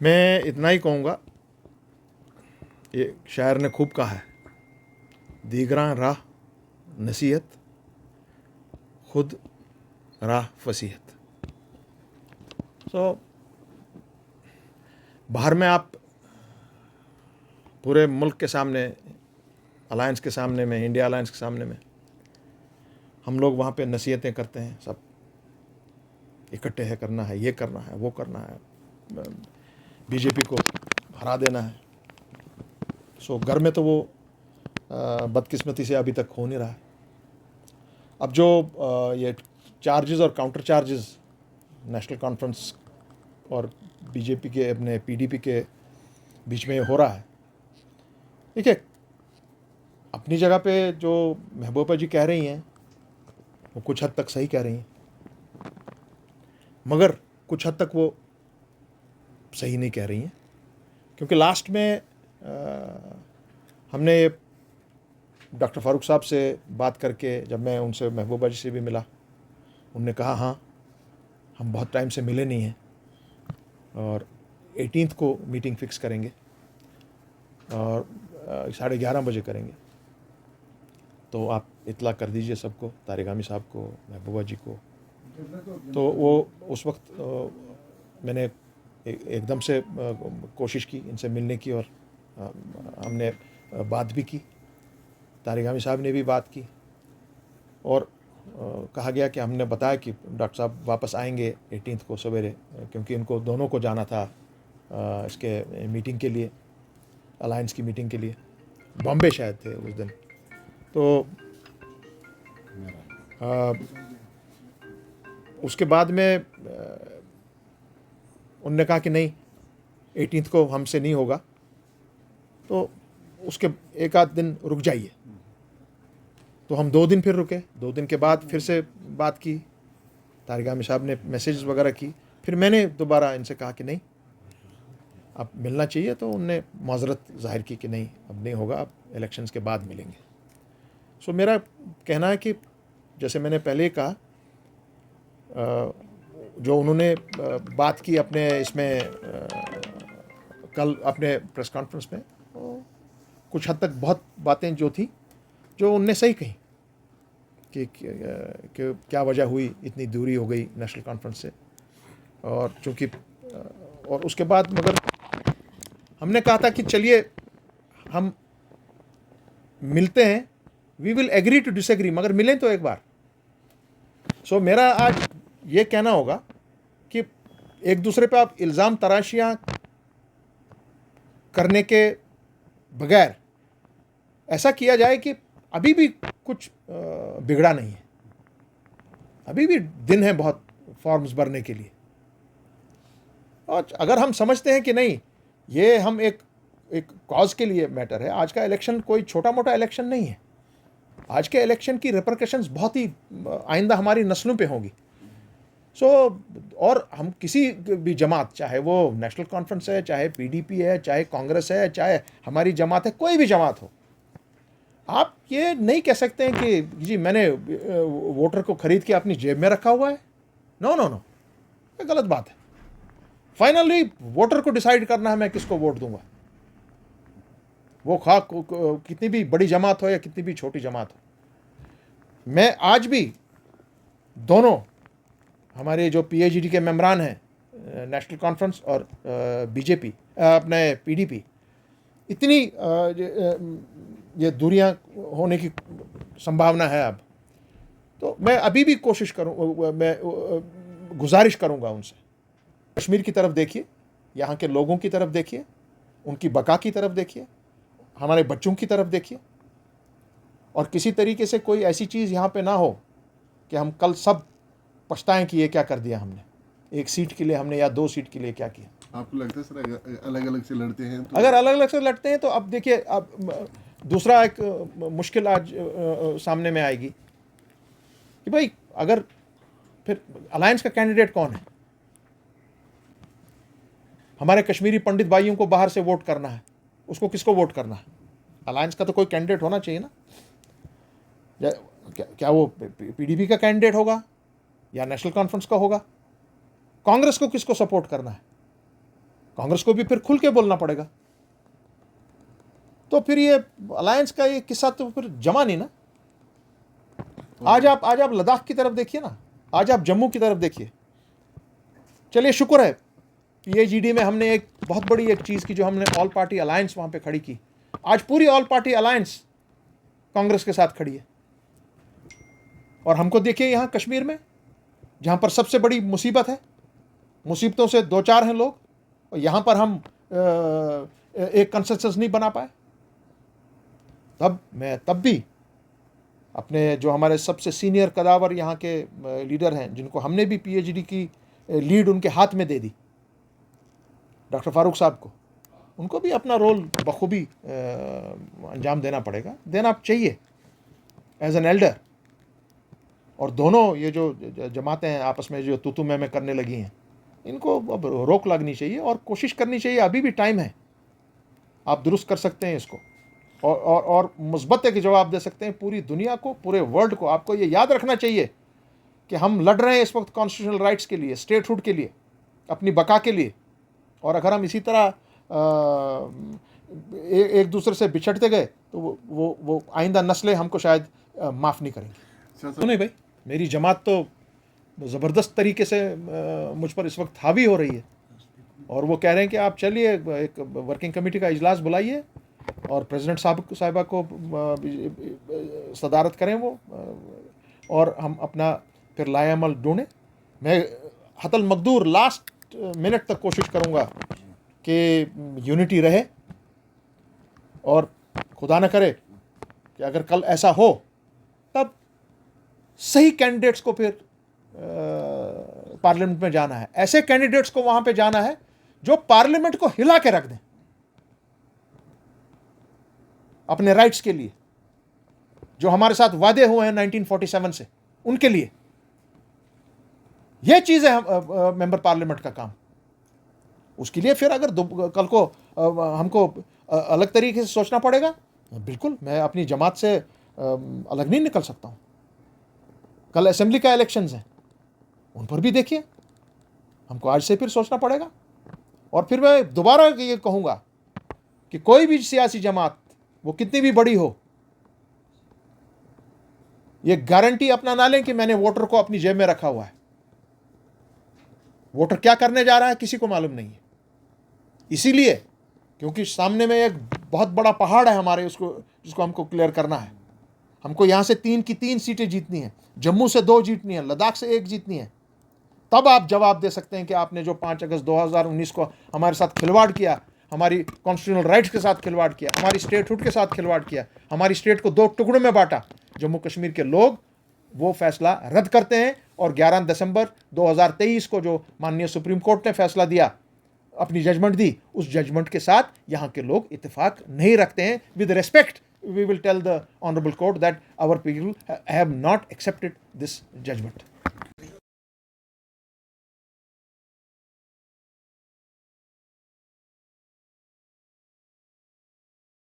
मैं इतना ही कहूँगा, ये शायर ने खूब कहा है, दीगरा राह नसीहत, खुद राह फसीहत। सो बाहर में आप पूरे मुल्क के सामने, अलायंस के सामने में, इंडिया अलायंस के सामने में हम लोग वहाँ पे नसीहतें करते हैं, सब इकट्ठे है, करना है, ये करना है, वो करना है, बीजेपी को हरा देना है। सो घर में तो वो बदकिस्मती से अभी तक हो नहीं रहा है। अब जो ये चार्जेस और काउंटर चार्जेस नेशनल कॉन्फ्रेंस और बीजेपी के, अपने पीडीपी के बीच में हो रहा है, देखिए अपनी जगह पे जो महबूबा जी कह रही हैं वो कुछ हद तक सही कह रही हैं, मगर कुछ हद तक वो सही नहीं कह रही हैं, क्योंकि लास्ट में हमने डॉक्टर फारूक साहब से बात करके, जब मैं उनसे, महबूबा जी से भी मिला, उनने कहा हाँ हम बहुत टाइम से मिले नहीं हैं और 18 को मीटिंग फिक्स करेंगे और 11:30 बजे करेंगे, तो आप इतला कर दीजिए सबको, तारिक आमी साहब को, महबूबा जी को। तो वो उस वक्त मैंने एकदम से कोशिश की इनसे मिलने की, और हमने बात भी की, तारिक आमी साहब ने भी बात की, और कहा गया कि, हमने बताया कि डॉक्टर साहब वापस आएंगे 18 को सवेरे, क्योंकि इनको दोनों को जाना था इसके मीटिंग के लिए, अलायंस की मीटिंग के लिए, बॉम्बे शायद थे उस दिन। तो उसके बाद में उनने कहा कि नहीं 18 को हमसे नहीं होगा, तो उसके एक आध दिन रुक जाइए। तो हम 2 दिन फिर रुके, 2 दिन के बाद फिर से बात की, तारिक आमी साहब ने मैसेज वगैरह की, फिर मैंने दोबारा इनसे कहा कि नहीं अब मिलना चाहिए, तो उनने माजरत जाहिर की कि नहीं अब नहीं होगा, अब इलेक्शंस के बाद मिलेंगे। सो मेरा कहना है कि जैसे मैंने पहले ही कहा, जो उन्होंने बात की अपने इसमें कल अपने प्रेस कॉन्फ्रेंस में, कुछ हद तक बहुत बातें जो थी जो उनने सही कही कि क्या वजह हुई, इतनी दूरी हो गई नेशनल कॉन्फ्रेंस से, और चूँकि और उसके बाद मगर हमने कहा था कि चलिए हम मिलते हैं, we will agree to disagree, मगर मिलें तो एक बार। सो मेरा आज ये कहना होगा कि एक दूसरे पे आप इल्ज़ाम तराशियाँ करने के बगैर ऐसा किया जाए कि अभी भी कुछ बिगड़ा नहीं है, अभी भी दिन है बहुत फॉर्म्स भरने के लिए। और अगर हम समझते हैं कि नहीं ये हम एक कॉज के लिए मैटर है, आज का इलेक्शन कोई छोटा मोटा इलेक्शन नहीं है, आज के इलेक्शन की रिपरकशंस बहुत ही आइंदा हमारी नस्लों पे होंगी। सो और हम किसी भी जमात, चाहे वो नेशनल कॉन्फ्रेंस है, चाहे पीडीपी है, चाहे कांग्रेस है, चाहे हमारी जमात है, कोई भी जमात हो, आप ये नहीं कह सकते हैं कि जी मैंने वोटर को खरीद के अपनी जेब में रखा हुआ है। नो नो नो, ये गलत बात है। फाइनली वोटर को डिसाइड करना है मैं किसको वोट दूंगा, वो कितनी भी बड़ी जमात हो या कितनी भी छोटी जमात हो। मैं आज भी दोनों हमारे जो पीएचडी के मेंबरान हैं, नेशनल कॉन्फ्रेंस और बीजेपी, अपने पीडीपी, इतनी ये दूरियां होने की संभावना है अब, तो मैं अभी भी कोशिश करूँ, मैं गुजारिश करूँगा उनसे, कश्मीर की तरफ देखिए, यहाँ के लोगों की तरफ देखिए, उनकी बका की तरफ देखिए, हमारे बच्चों की तरफ देखिए, और किसी तरीके से कोई ऐसी चीज़ यहाँ पे ना हो कि हम कल सब पछताएं कि ये क्या कर दिया हमने, 1 सीट के लिए हमने या 2 सीट के लिए क्या किया। आपको लगता है सर अलग अलग से लड़ते हैं तो? अगर अलग अलग से लड़ते हैं तो अब देखिए, अब दूसरा एक मुश्किल आज सामने में आएगी कि भाई अगर फिर अलायंस का कैंडिडेट कौन है, हमारे कश्मीरी पंडित भाइयों को बाहर से वोट करना है, उसको किसको वोट करना है? अलायंस का तो कोई कैंडिडेट होना चाहिए ना। क्या वो पीडीपी का कैंडिडेट होगा या नेशनल कॉन्फ्रेंस का होगा? कांग्रेस को किसको सपोर्ट करना है? कांग्रेस को भी फिर खुल के बोलना पड़ेगा। तो फिर ये अलायंस का ये किस्सा तो फिर जमा नहीं ना। आज आप लद्दाख की तरफ देखिए ना, आज आप जम्मू की तरफ देखिए। चलिए शुक्र है पीएचईडी में हमने एक बहुत बड़ी एक चीज़ की, जो हमने ऑल पार्टी अलायंस वहाँ पे खड़ी की। आज पूरी ऑल पार्टी अलायंस कांग्रेस के साथ खड़ी है। और हमको देखिए यहाँ कश्मीर में, जहाँ पर सबसे बड़ी मुसीबत है, मुसीबतों से दो चार हैं लोग, और यहाँ पर हम एक कंसेंसस नहीं बना पाए। तब भी अपने जो हमारे सबसे सीनियर कदावर यहाँ के लीडर हैं, जिनको हमने भी पीएचडी की लीड उनके हाथ में दे दी, डॉक्टर फारूक साहब को, उनको भी अपना रोल बखूबी अंजाम देना पड़ेगा, देना चाहिए एज एन एल्डर। और दोनों ये जो जमातें हैं आपस में जो तू मैं करने लगी हैं, इनको अब रोक लगनी चाहिए और कोशिश करनी चाहिए। अभी भी टाइम है, आप दुरुस्त कर सकते हैं इसको, और मुस्बत एक जवाब दे सकते हैं पूरी दुनिया को, पूरे वर्ल्ड को। आपको ये याद रखना चाहिए कि हम लड़ रहे हैं इस वक्त कॉन्स्टिट्यूशनल राइट्स के लिए, स्टेटहुड के लिए, अपनी बका के लिए। और अगर हम इसी तरह एक दूसरे से बिछड़ते गए तो वो आइंदा नस्लें हमको शायद माफ़ नहीं करेंगी। तो नहीं भाई, मेरी जमात तो ज़बरदस्त तरीके से मुझ पर इस वक्त हावी हो रही है, और वो कह रहे हैं कि आप चलिए एक वर्किंग कमेटी का इजलास बुलाइए और प्रेसिडेंट साहिबा को सदारत करें वो, और हम अपना फिर लाएअमल ढूंढें। मैं हतल मकदूर लास्ट मिनट तक कोशिश करूँगा कि यूनिटी रहे, और खुदा न करे कि अगर कल ऐसा हो तब सही कैंडिडेट्स को फिर पार्लियामेंट में जाना है। ऐसे कैंडिडेट्स को वहाँ पे जाना है जो पार्लियामेंट को हिला के रख दें अपने राइट्स के लिए, जो हमारे साथ वादे हुए हैं 1947 से, उनके लिए। यह चीज़ है मेंबर पार्लियामेंट का काम। उसके लिए फिर अगर कल को हमको अलग तरीके से सोचना पड़ेगा, बिल्कुल मैं अपनी जमात से अलग नहीं निकल सकता हूँ। कल असेंबली का इलेक्शंस हैं, उन पर भी देखिए, हमको आज से फिर सोचना पड़ेगा। और फिर मैं दोबारा ये कहूँगा कि कोई भी सियासी जमात, वो कितनी भी बड़ी हो, ये गारंटी अपना ना लें कि मैंने वोटर को अपनी जेब में रखा हुआ है। वोटर क्या करने जा रहा है किसी को मालूम नहीं है। इसीलिए क्योंकि सामने में एक बहुत बड़ा पहाड़ है हमारे, जिसको हमको क्लियर करना है। हमको यहाँ से 3 की 3 सीटें जीतनी है, जम्मू से 2 जीतनी है, लद्दाख से 1 जीतनी है। तब आप जवाब दे सकते हैं कि आपने जो 5 अगस्त 2019 को हमारे साथ खिलवाड़ किया, हमारी कॉन्स्टिट्यूशनल राइट्स के साथ खिलवाड़ किया, हमारी स्टेटहुड के साथ खिलवाड़ किया, हमारी स्टेट को 2 टुकड़ों में बांटा। जम्मू कश्मीर के लोग वो फैसला रद्द करते हैं, और 11 दिसंबर 2023 को जो माननीय सुप्रीम कोर्ट ने फैसला दिया, अपनी जजमेंट दी, उस जजमेंट के साथ यहाँ के लोग इत्तेफाक नहीं रखते हैं। With respect we will tell the honourable court that our people have not accepted this judgement.